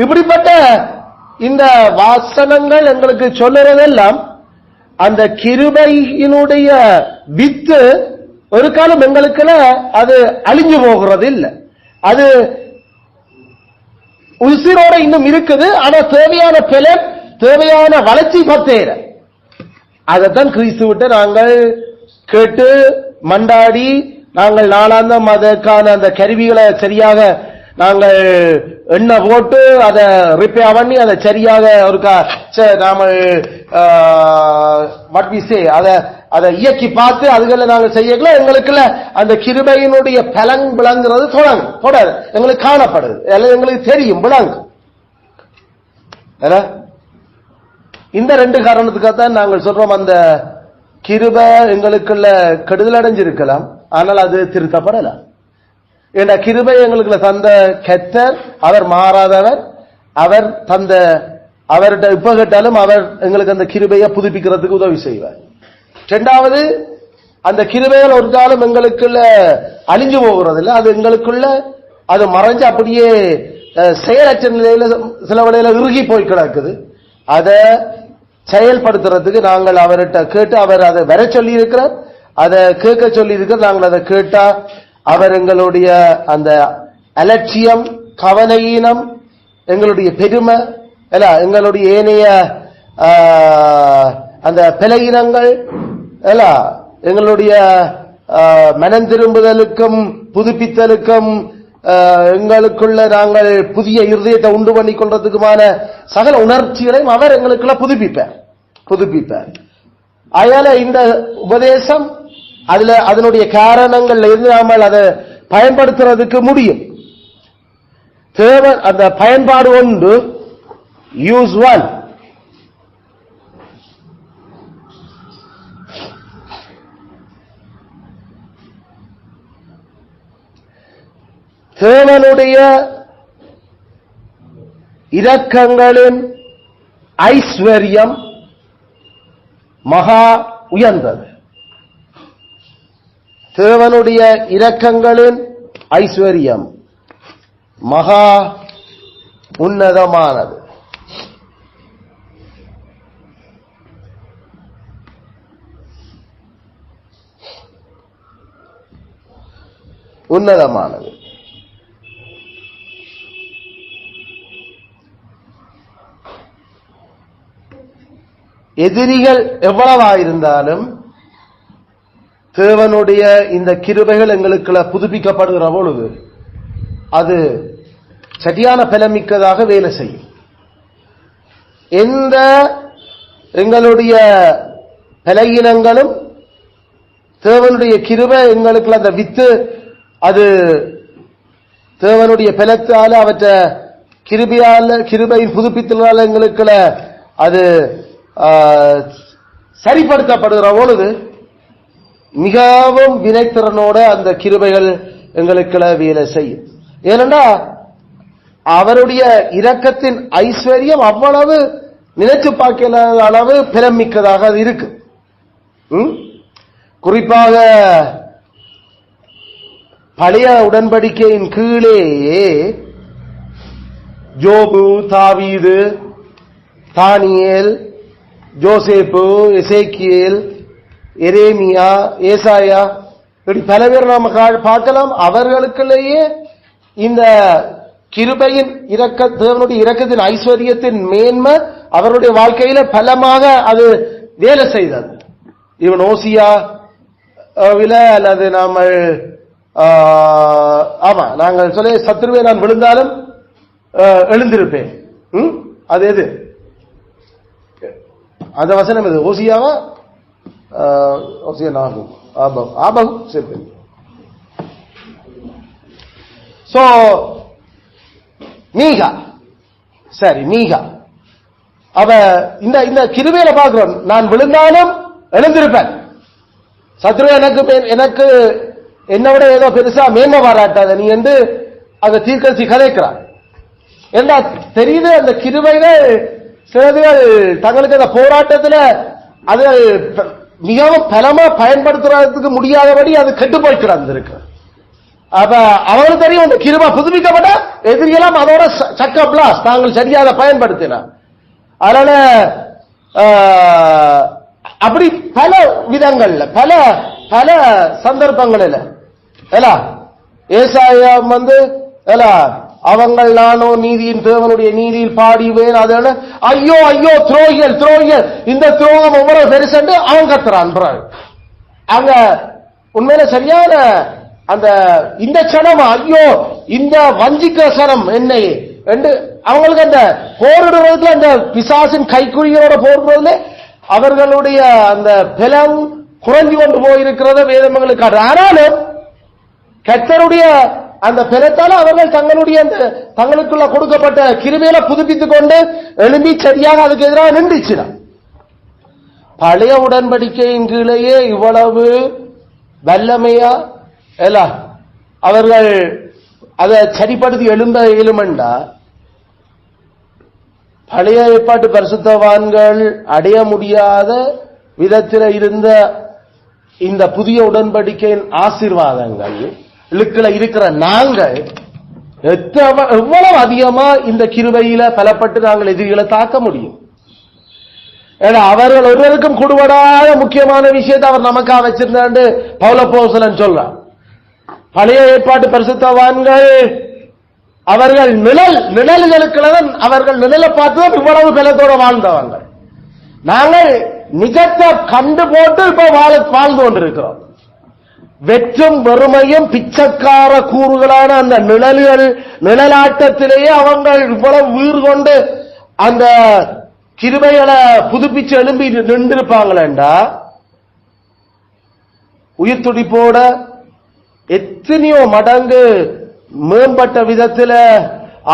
A: இப்படிப்பட்ட இந்த வாசனங்கள் எங்களுக்கு சொல்லுறதெல்லாம் அந்த கிருபையினுடைய வித்து ஒரு காலம் எங்களுக்கு அது அழிஞ்சு போகிறது இல்லை. அது உசிரோட இன்னும் இருக்குது. ஆனா தேவையான பலன், தேவையான வளர்ச்சி பத்தேற அதைத்தான் கிறிஸ்து விட்டு நாங்கள் கேட்டு மண்டாடி நாங்கள் நாளாந்தம் அதற்கான அந்த கருவிகளை சரியாக நாங்கள் எண்ணெய் போட்டு அதை ரிப்பேர் பண்ணி அதை சரியாக ஒரு நாம அதை இயக்கி பார்த்து அதுகளை நாங்கள் செய்யல. எங்களுக்குள்ள அந்த கிருபையினுடைய பலன் விளங்குறது தொடர் எங்களுக்கு காணப்படுது, எங்களுக்கு தெரியும் விளங்கு. இந்த ரெண்டு காரணத்துக்காகத்தான் நாங்கள் சொல்றோம் அந்த கிருபை எங்களுக்குள்ள கெடுதல் அடைஞ்சிருக்கலாம், ஆனால் அது திருத்தப்படலாம். என்ற கிருபை எங்களுக்குள்ள தந்த கர்த்தர் அவர் மாறாதவர். அவர் தந்த அவர்கிட்ட இப்ப கேட்டாலும் அவர் எங்களுக்கு அந்த கிருபையை புதுப்பிக்கிறதுக்கு உதவி செய்வார். இரண்டாவது, அந்த கிருபைகள் ஒரு காலம் எங்களுக்குள்ள அழிஞ்சு போகிறது இல்லை. அது எங்களுக்குள்ள அது மறைஞ்சு அப்படியே செயலற்ற நிலையில சில வழியில இறுகி போய் கிடக்குது. அதை செயல்படுத்துறதுக்கு நாங்கள் அவர்கிட்ட கேட்டு அவர் அதை வர சொல்லி இருக்கிறார், அதை கேட்க சொல்லி இருக்கிறார். நாங்கள் அதை கேட்டா அவர் எங்களுடைய அந்த அலட்சியம், கவனையீனம், எங்களுடைய பெருமை, எங்களுடைய ஏனைய அந்த பிழையினங்கள், எங்களுடைய மனம் திரும்புதலுக்கும் புதுப்பித்தலுக்கும் எங்களுக்குள்ள நாங்கள் புதிய இருதயத்தை உண்டு பண்ணி கொள்றதுக்குமான சகல உணர்ச்சிகளையும் அவர் எங்களுக்குள்ள புதுப்பிப்பார். அதனால இந்த உபதேசம் அதுல அதனுடைய காரணங்கள்ல இருந்து நாம அதை பயன்படுத்துறதுக்கு முடியும். தேவை அந்த பயன்பாடு ஒன்று. Use one. தேவனுடைய இரக்கங்களின் ஐஸ்வர்யம் மகா உயர்ந்தது. தேவனுடைய இரக்கங்களின் ஐஸ்வர்யம் மகா உன்னதமானது. உன்னதமானது. எதிரிகள் எவ்வளவாயிருந்தாலும் தேவனுடைய இந்த கிருபைகள் எங்களுக்குள்ள புதுப்பிக்கப்படுகிற பொழுது அது சரியான பலமிக்கதாக வேலை செய்யும். எந்த எங்களுடைய பலகீனங்களும் தேவனுடைய கிருபை எங்களுக்குள்ள அந்த வித்து அது தேவனுடைய பலத்தால அவற்ற கிருபையின் புதுப்பித்தலால் எங்களுக்குள்ள அது சரிப்படுத்தப்படுகிற பொழுது மிகவும் வினைத்திறனோட அந்த கிருபைகள் எங்களுக்குள்ள வேலை செய்யும். ஏனென்றா அவருடைய இரக்கத்தின் ஐஸ்வர்யம் அவ்வளவு நினைச்சு பார்க்கல அளவு பிரமிக்கதாக அது இருக்கு. குறிப்பாக பழைய உடன்படிக்கையின் கீழே ஜோபு, தாவீது, தானியேல், ஜோசேப்பு, எசேக்கியேல், எரேமியா, ஏசாயா, இப்படி பல பேர் நாம பார்க்கலாம். அவர்களுக்குள்ளேயே இந்த கிருபையின் தேவனுடைய இரக்கத்தின் ஐஸ்வர்யத்தின் மேன்மை அவருடைய வாழ்க்கையில பலமாக அது வேலை செய்தது. இவன் ஓசியா அல்லது நாம ஆமா நாங்கள் சொல்ல சத்ருவே நான் விழுந்தாலும் எழுந்திருப்பேன். அது எது அந்த வசனம்? எது ஓசியாவா? ஓசியா நாகும் ஆபகு சரி. சோ மீகா, சரி மீகா அவ இந்த கிருபையில பாக்குறோம், நான் விழுந்தாலும் எழுந்திருப்பேன், சத்ரு எனக்கு என்னை விட ஏதோ பெருசா மேன்மை பாராட்டாத நீ என்று அந்த தீர்க்கதரிசி கதைக்கிறார். என்ன தெரியுது, அந்த கிருபையில சிலர்கள் தங்களுக்கு அந்த போராட்டத்தில் அது மிகவும் பலமா பயன்படுத்துறதுக்கு முடியாதபடி அது கெட்டு போய் கிடந்திருக்கு. அப்ப அவங்களுக்கு தெரியும் அந்த கிருபை புதுப்பிக்கப்பட்ட எதிரியெல்லாம் அதோட சக்க பிளாஸ் தாங்கள் சரியாக பயன்படுத்தினார். அதனால அப்படி பல விதங்கள்ல பல பல சந்தர்ப்பங்களில் ஏசாயா அவங்கள் நானோ நீதியின் தேவனுடைய நீதியில் பாடிவேன், அதனால ஐயோ ஐயோ துரோகிகள் துரோகிகள், இந்த துரோகம் ஒவ்வொரு பெருசு அவன் கத்துறான். அங்க உண்மையில சரியான அந்த இந்த சனம் ஐயோ இந்த வஞ்சிக்க சனம் என்னை என்று அவங்களுக்கு அந்த போரிடுவதில் அந்த பிசாசின் கைக்குறிகளோட போரிடுவதில் அவர்களுடைய அந்த பலம் குறைஞ்சு கொண்டு போயிருக்கிறத வேதங்களுக்கு. ஆனாலும் கர்த்தருடைய அந்த பலத்தால் அவர்கள் தங்களுடைய அந்த தங்களுக்குள்ள கொடுக்கப்பட்ட கிருபையில புதுப்பித்துக் கொண்டு எழும்பி சரியாக அதுக்கு எதிராக நின்றுச்சு. பழைய உடன்படிக்கையின் கீழேயே இவ்வளவு வல்லமையா அவர்கள் அதை சரிப்படுத்தி எழும்ப இயலுமெண்டா பழைய ஏற்பாட்டு பரிசுத்தவான்கள் அடைய முடியாத விதத்தில் இருந்த இந்த புதிய உடன்படிக்கையின் ஆசீர்வாதங்கள் இழுக்கள இருக்கிற நாங்கள் எவ்வளவு அதிகமா இந்த கிருபையில பலப்பட்டு நாங்கள் எதிரிகளை தாக்க முடியும். ஏன்னா அவர்கள் ஒருவருக்கும் கொடுபடாத முக்கியமான விஷயத்தை அவர் நமக்காக வச்சிருந்தாண்டு பவுலப்போஸ்தலன் சொல்றார். பழைய ஏற்பாட்டு பரிசுத்தவான்கள் அவர்கள் நிழல்களுக்குள்ளதான் அவர்கள் நிழலை பார்த்துதான் இவ்வளவு பலத்தோட வாழ்ந்தவங்க. நாங்கள் நிஜத்தை கண்டு போட்டு இப்ப வாழ்ந்து கொண்டிருக்கிறோம். வெற்றும் வெறுமையும் பிச்சைக்கார கூறுகளான அந்த நிழலாட்டத்திலேயே அவங்க இவ்வளவு உயிர் கொண்டு அந்த கிருபைகளை புதுப்பிச்சு எழும்பி நின்றிருப்பாங்களேண்டா உயிர் துடிப்போட எத்தனையோ மடங்கு மேம்பட்ட விதத்தில்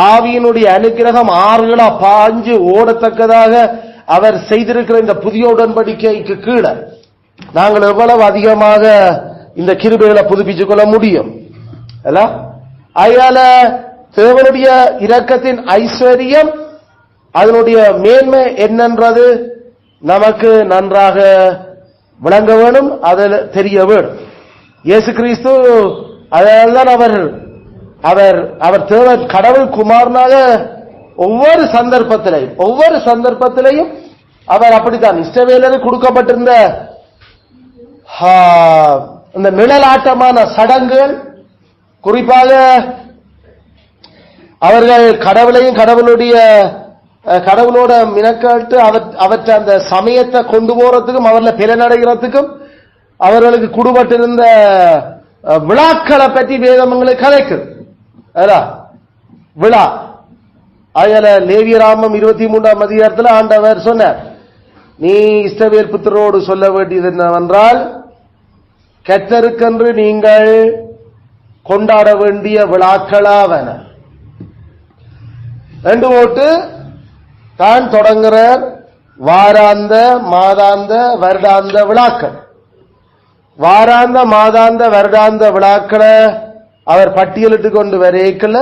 A: ஆவியினுடைய அனுக்கிரகம் ஆறுகளா பாஞ்சு ஓடத்தக்கதாக அவர் செய்திருக்கிற இந்த புதிய உடன்படிக்கைக்கு கீழே நாங்கள் எவ்வளவு அதிகமாக இந்த கிருபைகளை புதுப்பிச்சுக் கொள்ள முடியும். அதனால தேவனுடைய இரக்கத்தின் ஐஸ்வர்யம் அதனுடைய மேன்மை என்னன்றது நமக்கு நன்றாக விளங்க வேணும், அதில் தெரிய வேணும். இயேசு கிறிஸ்து அதனால்தான் அவர் தேவன் கடவுள் குமாரனாக ஒவ்வொரு சந்தர்ப்பத்திலையும் அவர் அப்படித்தான் இஸ்ரவேலருக்கு கொடுக்கப்பட்டிருந்த இந்த நிழலாட்டமான சடங்குகள், குறிப்பாக அவர்கள் கடவுளையும் கடவுளோட மினக்காட்டு அவற்றை அந்த சமயத்தை கொண்டு போறதுக்கும் அவர்களை பிறனடைகிறதுக்கும் அவர்களுக்கு கொடுபட்டிருந்த விழாக்களை பற்றி வேதங்களுக்கு கதைக்குது. விழா அதுல லேவியராமம் 23ஆம் அதிகாரத்தில் ஆண்டவர் சொன்னார், நீ இஸ்ரவேல் புத்திரோடு சொல்ல வேண்டியது என்னவென்றால் கர்த்தருக்கென்று நீங்கள் கொண்டாட வேண்டிய விழாக்களாவன ரெண்டு போட்டு தான் தொடங்குகிறார். வாராந்த மாதாந்த வருடாந்த விழாக்கள், வாராந்த மாதாந்த வருடாந்த விழாக்களை அவர் பட்டியலிட்டு கொண்டு வரைக்கல.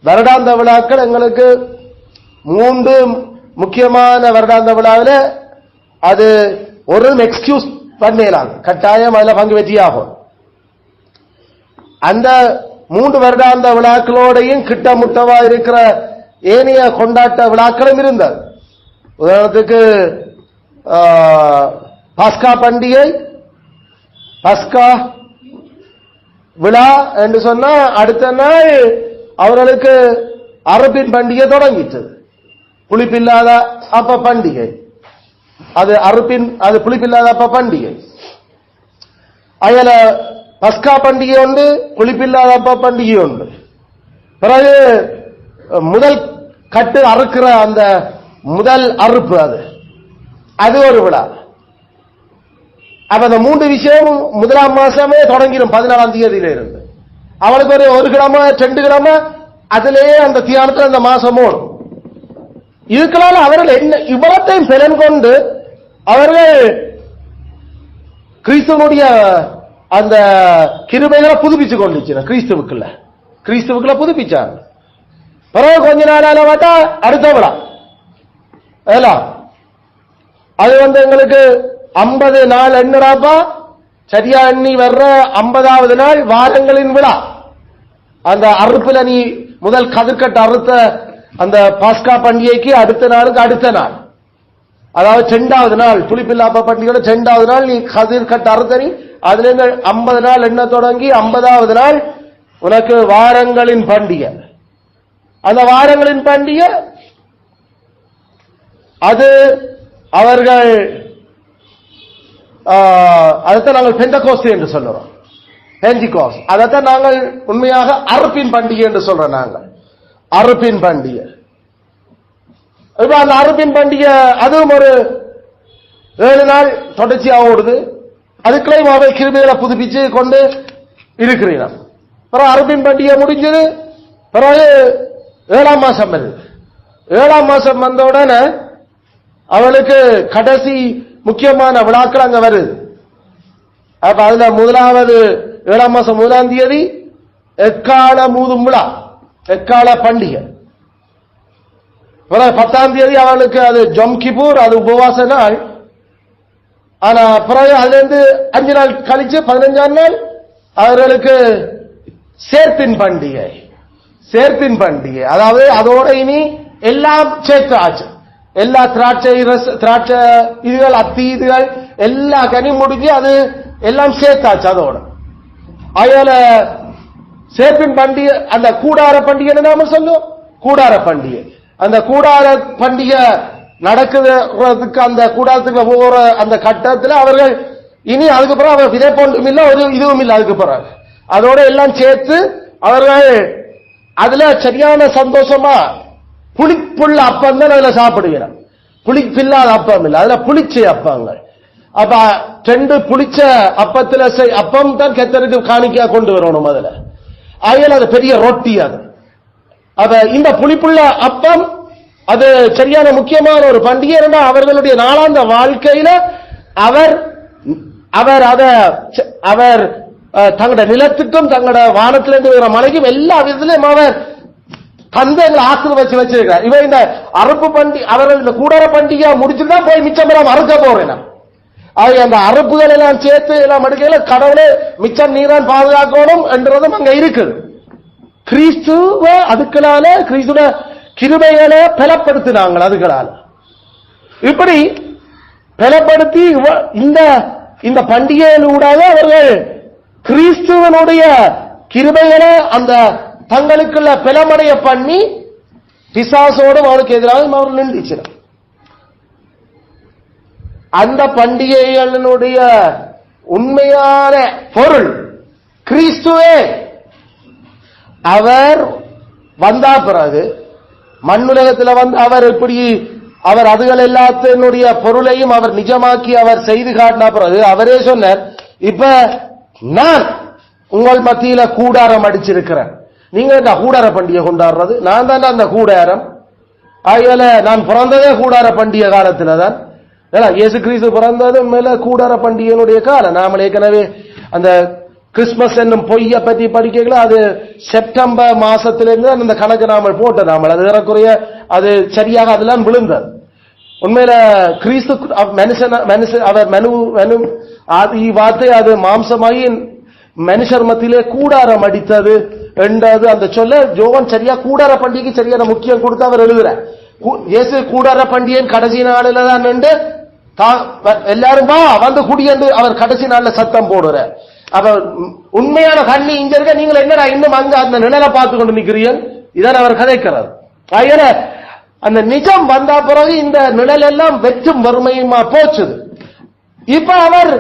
A: வருடாந்த விழாக்கள் எங்களுக்கு 3 முக்கியமான வருடாந்த விழாவில் அது ஒரு எக்ஸ்கியூஸ் பண்ணலாம், கட்டாயம் அதில் பங்கு வெற்றியாகும். அந்த 3 வருடாந்த விழாக்களோடையும் கிட்டமுட்டவா இருக்கிற ஏனைய கொண்டாட்ட விழாக்களும் இருந்தது. உதாரணத்துக்கு பாஸ்கா பண்டிகை, பஸ்கா விழா என்று சொன்னா அடுத்த நாள் அவர்களுக்கு அறுப்பின் பண்டிகை தொடங்கிட்டது. புளிப்பில்லாத அப்ப பண்டிகை, அது புளிப்பில்லாத அப்ப பண்டிகை. அதுல பஸ்கா பண்டிகை உண்டு, புளிப்பில்லாத அப்ப பண்டிகை உண்டு. பிறகு முதல் கட்டு அறுக்கிற அந்த முதல் அறுப்பு அது ஒரு விழா. அப்ப அந்த 3 விஷயம் முதலாம் மாசமே தொடங்கிடும் 14ஆம் தேதியில இருந்து. அவளுக்கு ஒரு கிழமை 2 கிழமை அதிலேயே அந்த தியானத்தில் அந்த மாசம் ஓடும். இதுக்களால் அவர்கள் என்ன இவ்வளத்தையும் பலன் கொண்டு அவர்கள் கிறிஸ்துவனுடைய அந்த கிருபைகளை புதுப்பிச்சு கொண்டுச்சு. கிறிஸ்துவுக்குள்ள புதுப்பிச்சாங்க. பிறகு கொஞ்ச நாளால பார்த்தா அடுத்த விழா அது எங்களுக்கு 50 நாள் எண்ணுறாப்பா, சரியா எண்ணி வர்ற 50வது நாள் வாரங்களின் விழா. அந்த அறுப்புல நீ முதல் கதிர்கட்டு அறுத்த அந்த பாஸ்கா பண்டிகைக்கு அடுத்த நாளுக்கு அடுத்த நாள், அதாவது 2வது நாள் புளிப்பில்லாப்ப பண்டிகையோட 2வது நாள் நீ கதிர்கட்டு அறுத்த நீ அதுல இருந்து 50 நாள் எண்ண தொடங்கி 50வது நாள் உனக்கு வாரங்களின் பண்டிகை. அந்த வாரங்களின் பண்டிகை அது அவர்கள் அதைத்தான் நாங்கள் பெந்தகோஸ்து என்று சொல்லுறோம். பெந்திகோஸ் அதைத்தான் நாங்கள் உண்மையாக அறுப்பின் பண்டிகை என்று சொல்றோம். நாங்கள் அறுப்பின் பண்டிகை. இப்ப அந்த அறுப்பின் பண்டிகை அதுவும் ஒரு 7 நாள் தொடர்ச்சியா ஓடுது. அதுக்குள்ளேயும் அவை கிருமிகளை புதுப்பிச்சு கொண்டு இருக்கிறீங்க. பிறகு அறுப்பின் பண்டிகை முடிஞ்சது. பிறகு 7ஆம் மாசம் வருது. 7ஆம் மாசம் வந்த உடனே அவளுக்கு கடைசி முக்கியமான விழாக்கள் அங்க வருது. அப்ப அதுல முதலாவது 7ஆம் மாசம் 1ஆம் தேதி எக்கால மூதும் விழா, எக்கால பண்டிகை. 10ஆம் தேதி அவளுக்கு அது ஜம் கிபூர், அது உபவாச நாள். ஆனா பிறகு அதுல இருந்து 5 நாள் கழிச்சு 15ஆம் நாள் அவர்களுக்கு சேர்ப்பின் பண்டிகை. சேர்ப்பின் பண்டிகை அதாவது அதோட இனி எல்லாம் சேர்த்து ஆச்சு. எல்லா திராட்சை இதுகள் அத்தி இதுகள் எல்லா கனி முடிஞ்சு அது எல்லாம் சேர்த்தாச்சு அதோட. அதனால சேர்ப்பின் பண்டிகை அந்த கூடார பண்டிகை நாம சொல்லுவோம். கூடார பண்டிகை அந்த கூடார பண்டிகை நடக்கிறதுக்கு அந்த கூடாரத்துக்கு போற அந்த கட்டத்தில் அவர்கள் இனி அதுக்கப்புறம் அவர் விதை போண்டும் இல்லை, ஒரு இதுவும் இல்லை. அதுக்கு பிறகு அதோட எல்லாம் சேர்த்து அவர்கள் அதுல சரியான சந்தோஷமா புளிப்புள்ள அப்பம் தான் அதுல சாப்பிடுகிறார். புளிப்பில்லாத அப்பம் இல்லை, அதுல புளிச்ச அப்பங்கள். அப்ப 2 புளிச்ச அப்பத்துல அப்பம் தான் கர்த்தருக்கு காணிக்கையா கொண்டு வரணும். அதுல ஆகையால் அது பெரிய ரொட்டி. அது அப்ப இந்த புளிப்புள்ள அப்பம் அது சரியான முக்கியமான ஒரு பண்டிகை. அவர்களுடைய நாளாந்த வாழ்க்கையில அவர் தங்களுடைய நிலத்துக்கும் தங்களுடைய வானத்திலிருந்து வர மலைக்கும் எல்லா விதத்திலும் அவர் தந்தைகளை ஆசீர்வதிச்சு வச்சிருக்கிறார். இவன் இந்த அறுப்பு பண்டிகை அவர்கள் இந்த கூடார பண்டிகை முடிச்சுதான் போய் மிச்சம் பெறாம அறுக்க போறேன். அந்த அறுப்புகள் எல்லாம் சேர்த்து எல்லாம் எடுக்கல கடவுளே மிச்சம் நீரான் பாதுகாக்கணும் என்றதும் அங்க இருக்குது. கிறிஸ்துவ அதுக்களால கிறிஸ்துவ கிருபைகளை பலப்படுத்தினாங்க. அதுக்களால இப்படி பலப்படுத்தி இந்த பண்டிகையிலூடாக அவர்கள் கிறிஸ்துவனுடைய கிருபைகளை அந்த தங்களுக்குள்ள பலமடைய பண்ணி பிசாசோடும் அவருக்கு எதிராக அவர்கள் நின்றுச்சு. அந்த பண்டிகைகளினுடைய உண்மையான பொருள் கிறிஸ்துவே. அவர் வந்தா பிறகு மண்ணுலகத்தில் வந்து அவர் இப்படி அவர் அதுகள் எல்லாத்தினுடைய பொருளையும் அவர் நிஜமாக்கி அவர் செய்து காட்டின பிறகு அவரே சொன்னார், இப்ப நான் உங்கள் மத்தியில கூடாரம் அடிச்சிருக்கிறேன். நீங்க இந்த கூடார பண்டிகை கொண்டாடுறது நான் தான் அந்த கூடாரம். ஆகையால நான் பிறந்ததே கூடார பண்டிகை காலத்துல தான். இயேசு கிறிஸ்து பிறந்தது மேல கூடார பண்டிகையினுடைய காலம். நாம ஏற்கனவே அந்த கிறிஸ்துமஸ் என்னும் பொய்ய பற்றி படிக்கல. அது செப்டம்பர் மாசத்திலிருந்து அந்த கணக்கு நாமல் போட்ட நாமல் அது ஏறக்குறைய அது சரியாக அதெல்லாம் விழுந்தது. உண்மையில கிறிஸ்து அவர் வார்த்தை அது மாம்சமாகி மனுஷர் மத்தியிலே கூடாரம் அடித்தது என்றது அந்த சொல்ல ஜோவன் சரியா கூடார பண்டிகைக்கு சரியான முக்கியம் கொடுத்து அவர் எழுதுறார். இயேசு கூடார பண்டிகையின் கடைசி நாளில தான் நின்று எல்லாரும் வந்து குடி என்று அவர் கடைசி நாள்ல சத்தம் போடுற. அப்ப உண்மையான கண்ணி இங்க இருக்க நீங்கள் என்னடா இன்னும் அங்க அந்த நிழலை பார்த்து கொண்டு நிற்கிறீர்கள், இதான் அவர் கதைக்கிறார். அந்த நிஜம் வந்த பிறகு இந்த நிழல் எல்லாம் வெற்றும் வறுமையுமா போச்சுது. இப்ப அவர்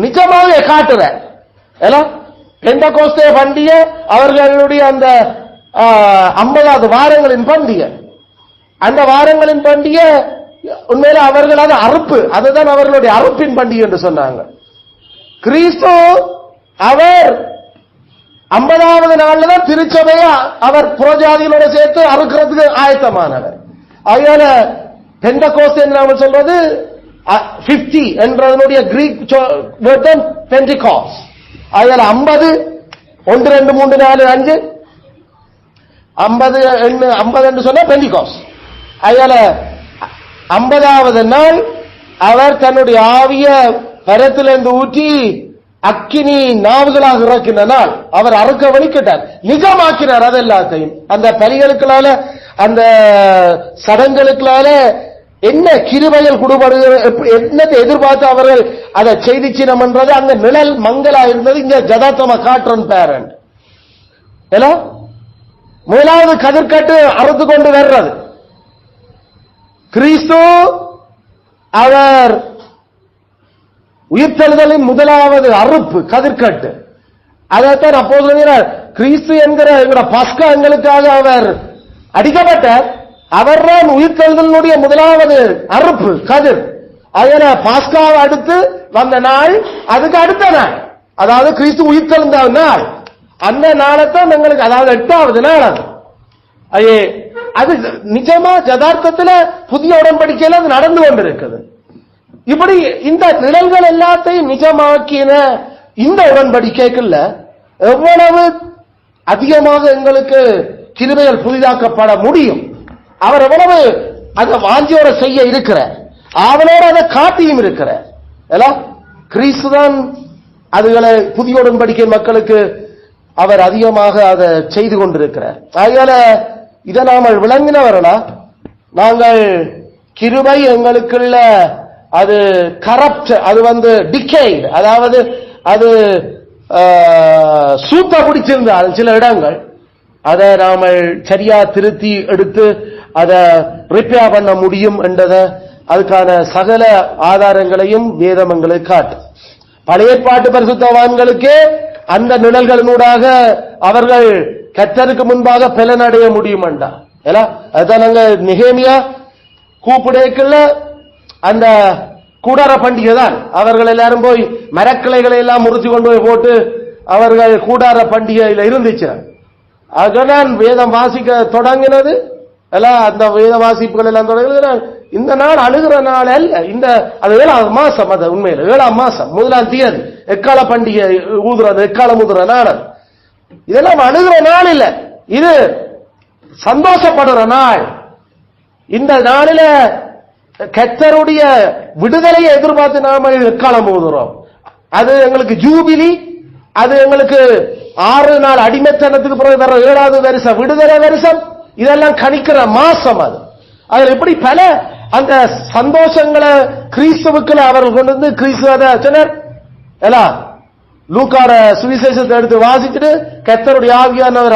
A: நிஜமாவே காட்டுற பெந்தகோஸ்தே பண்டிகை அவர்களுடைய அந்த 50வது வாரங்களின் பண்டிகை. அந்த வாரங்களின் பண்டிகை உண்மையில அவர்கள் அது அறுப்பு, அதுதான் அவர்களுடைய அறுப்பின் பண்டிகை என்று சொன்னாங்க. கிறிஸ்து அவர் 50வது நாள்ல தான் திருச்சபைய அவர் புறஜாதிகளோட சேர்த்து அறுக்கிறதுக்கு ஆயத்தமானவர். அதனால பெந்தகோஸ்து என்று நாம சொல்றது 50 என்றதனுடைய கிரீக் வேர்ட் தான் பெண்டிகாஸ். அதனால 50 1 2 3 4 5 50 என்று சொன்னா பெண்டிகாஸ். அதனால 50வது நாள் அவர் தன்னுடைய ஆவிய பரத்திலிருந்து ஊற்றி அக்கினி நாவுகளாக இறக்கின நாள் அவர் அறுக்க வலிக்கிட்டார், நிஜமாக்கினார். அது எல்லாத்தையும் அந்த பலிகளுக்களால அந்த சடங்குகளுக்களால என்ன கிருபைகள் கொடுபடுகிற என்னத்தை எதிர்பார்த்து அவர்கள் அதை செய்திச்சினம் என்றது அங்க நிழல் மங்களா இருந்தது. இங்க ஜதாத்தம காற்றன் பேரண்ட் முதலாவது கதிர்கட்டு அறுத்து கொண்டு வர்றது கிறிஸ்து. அவர் உயிர்த்தெழுதலின் முதலாவது அறுப்பு கதிர்கட்டு. அதைத்தான் அப்போஸ்தலர் கிறிஸ்து என்கிற எங்களோட பஸ்கா எங்களுக்காக அவர் அடிக்கப்பட்டார். அவர்தான் உயிர்த்தெழுதலினுடைய முதலாவது அறுப்பு கதிர். அதனால பாஸ்காவை அடுத்து வந்த நாள், அதுக்கு அடுத்த நாள், அதாவது கிறிஸ்து உயிர்த்தெழுந்த நாள், அந்த நாளைத்தான் எங்களுக்கு, அதாவது 8வது நாள். அது நிஜமா யதார்த்தத்தில் புதிய உடன்படிக்கையில் அது நடந்து கொண்டிருக்குது. இப்படி இந்த நிழல்கள் எல்லாத்தையும் நிஜமாக்கின இந்த உடன்படிக்கைக்குள்ள எவ்வளவு அதிகமாக எங்களுக்கு கிருபைகள் புதிதாக்கப்பட முடியும். அவர் எவ்வளவு அந்த வாஞ்சியோட செய்ய இருக்கிற, அவனோட அதை காட்டியும் இருக்கிற கிறிஸ்துதான் அதுகளை புதிய உடன்படிக்கை மக்களுக்கு அவர் அதிகமாக அதை செய்து கொண்டிருக்கிறார். அதனால இதை நாங்கள் விளங்கினவர்களா, நாங்கள் கிருபை எங்களுக்குள்ள அது கரப்ட், அது டிகேட், அதாவது அது சூத்த பிடிச்சிருந்தால் சில இடங்கள் அதை நாம சரியா திருத்தி எடுத்து அதை ரிப்பேர் பண்ண முடியும் என்றத அதுக்கான சகல ஆதாரங்களையும் வேதம் எங்களுக்கு காட்டு. பழைய ஏற்பாட்டு பரிசுத்தவான்களுக்கே அந்த நிழல்களினூடாக அவர்கள் கர்த்தருக்கு முன்பாக பலனடைய முடியும் என்றா. அதுதான் நாங்க நெகேமியா கூப்பிடேக்குள்ள அந்த கூடார பண்டிகை தான். அவர்கள் எல்லாரும் போய் மரக்கிளைகளை எல்லாம் முறிச்சு கொண்டு போய் போட்டு அவர்கள் கூடார பண்டிகையில இருந்துச்சு. அதுதான் வேதம் வாசிக்க தொடங்கினது. எல்லாம் அந்த வேத வாசிப்புகள் எல்லாம் தொடங்கினது. இந்த நாள் அழுகிற நாள் அல்ல, இந்த அது 7வது மாசம், அது உண்மையில 7ஆம் மாசம் 1ஆம் தேதி எக்கால பண்டிகை ஊதுறது, எக்காலம் ஊதுற நாள். இதெல்லாம் அழுகிற நாள் இல்ல, இது சந்தோஷப்படுற நாள். இந்த நாளில கர்த்தருடைய விடுதலையை எதிர்பார்த்து நாம எக்காலம் ஊதுறோம். அது எங்களுக்கு ஜூபிலி, அது எங்களுக்கு 6 நாள் அடிமைத்தனத்துக்கு பிறகு வர 7வது வருஷம் விடுதலை வருஷம். இதெல்லாம் கணிக்கிற மாசம். அது அதில் எப்படி பல அந்த சந்தோஷங்களை கிறிஸ்துவுக்குள்ள அவர்கள் கொண்டு வந்து கிறிஸ்துவர் எல்லாம் லூக்கார சுவிசேஷத்தை எடுத்து வாசிச்சுட்டு கர்த்தருடைய ஆவியானவர்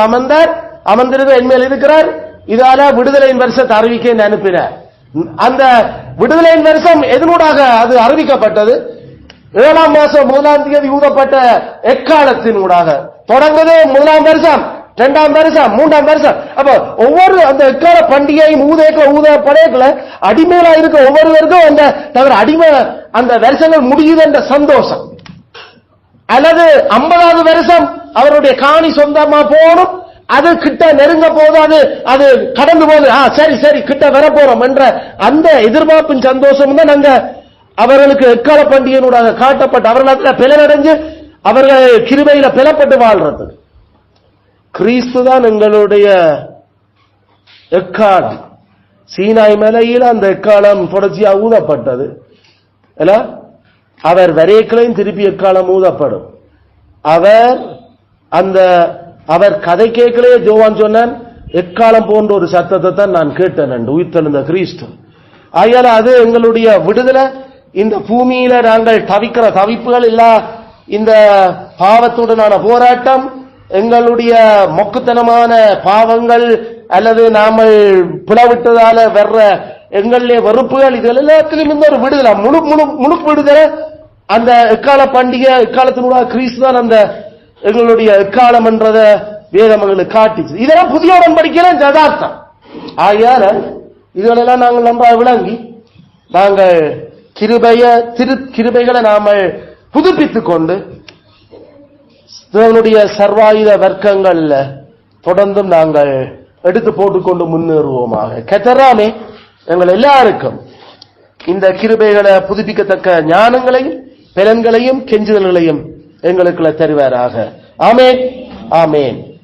A: அமர்ந்திருந்த என்மேல் இருக்கிறார், இதால விடுதலையின் வருஷத்தை அறிவிக்க அனுப்பினார். அந்த விடுதலையின் வருஷம் எதனூடாக அது அறிவிக்கப்பட்டது? 7ஆம் மாசம் 1ஆம் தேதி ஊதப்பட்ட எக்காலத்தின் ஊடாக தொடங்குது. 1ஆம் வருஷம், 2ஆம் வருஷம், 3ஆம் வருஷம். அப்ப ஒவ்வொரு அந்த எக்கால பண்டிகையும் ஊத படையக்குள்ள அடிமையில இருக்க ஒவ்வொருவருக்கும் அந்த தவிர அடிமை அந்த வருஷங்கள் முடியுது என்ற சந்தோஷம். அல்லது 50வது வருஷம் அவருடைய காணி சொந்தமா போகணும், அது கிட்ட நெருங்க போது அது கடந்து போது சரி சரி கிட்ட வர போறோம் என்ற அந்த எதிர்பார்ப்பின் சந்தோஷம் தான் நாங்க அவர்களுக்கு எக்கால பண்டிகையினூடாக காட்டப்பட்டு அவர்கள் பிளனடைஞ்சு அவர்கள் கிருபையில பிளப்பட்டு வாழ்றது. கிறிஸ்து தான் எங்களுடைய எக்காலம். சீனாய் மலையில் அந்த எக்காலம் தொடர்ச்சியா ஊதப்பட்டது. அவர் வரையக்களையும் திருப்பி எக்காலம் ஊதப்படும். அவர் கதை கேட்கலே ஜோவான் சொன்னான், எக்காலம் போன்ற ஒரு சத்தத்தை தான் நான் கேட்டேன் உயிர்த்தெழுந்த கிறிஸ்து. ஆகையால அது எங்களுடைய விடுதலை. இந்த பூமியில நாங்கள் தவிக்கிற தவிப்புகள் இல்ல, இந்த பாவத்துடனான போராட்டம், எங்களுடைய மொக்குத்தனமான பாவங்கள் அல்லது நாம பிளவிட்டதால வர்ற எங்களுடைய வெறுப்புகள், இது எல்லாத்திலும் இந்த ஒரு விடுதலை, முழு விடுதலை. அந்த எக்கால பண்டிகை எக்காலத்தினூட கிறிஸ்து தான் அந்த எங்களுடைய எக்காலம் என்றத வேதம் எங்களுக்கு காட்டிச்சு. இதெல்லாம் புதிய உடன்படிக்கையில யதார்த்தம். ஆகையால இதுகளெல்லாம் நாங்கள் நம்ப விளங்கி நாங்கள் கிருபைகளை நாம புதுப்பித்துக் கொண்டு தேவனுடைய சர்வாயுத வர்க்கங்கள் தொடர்ந்தும் நாங்கள் எடுத்து போட்டுக்கொண்டு முன்னேறுவோமாக. கர்த்தராமே எங்கள் எல்லாருக்கும் இந்த கிருபைகளை புதுப்பிக்கத்தக்க ஞானங்களையும் பலன்களையும் கெஞ்சுதல்களையும் எங்களுக்கு தருவாராக. ஆமென், ஆமென்.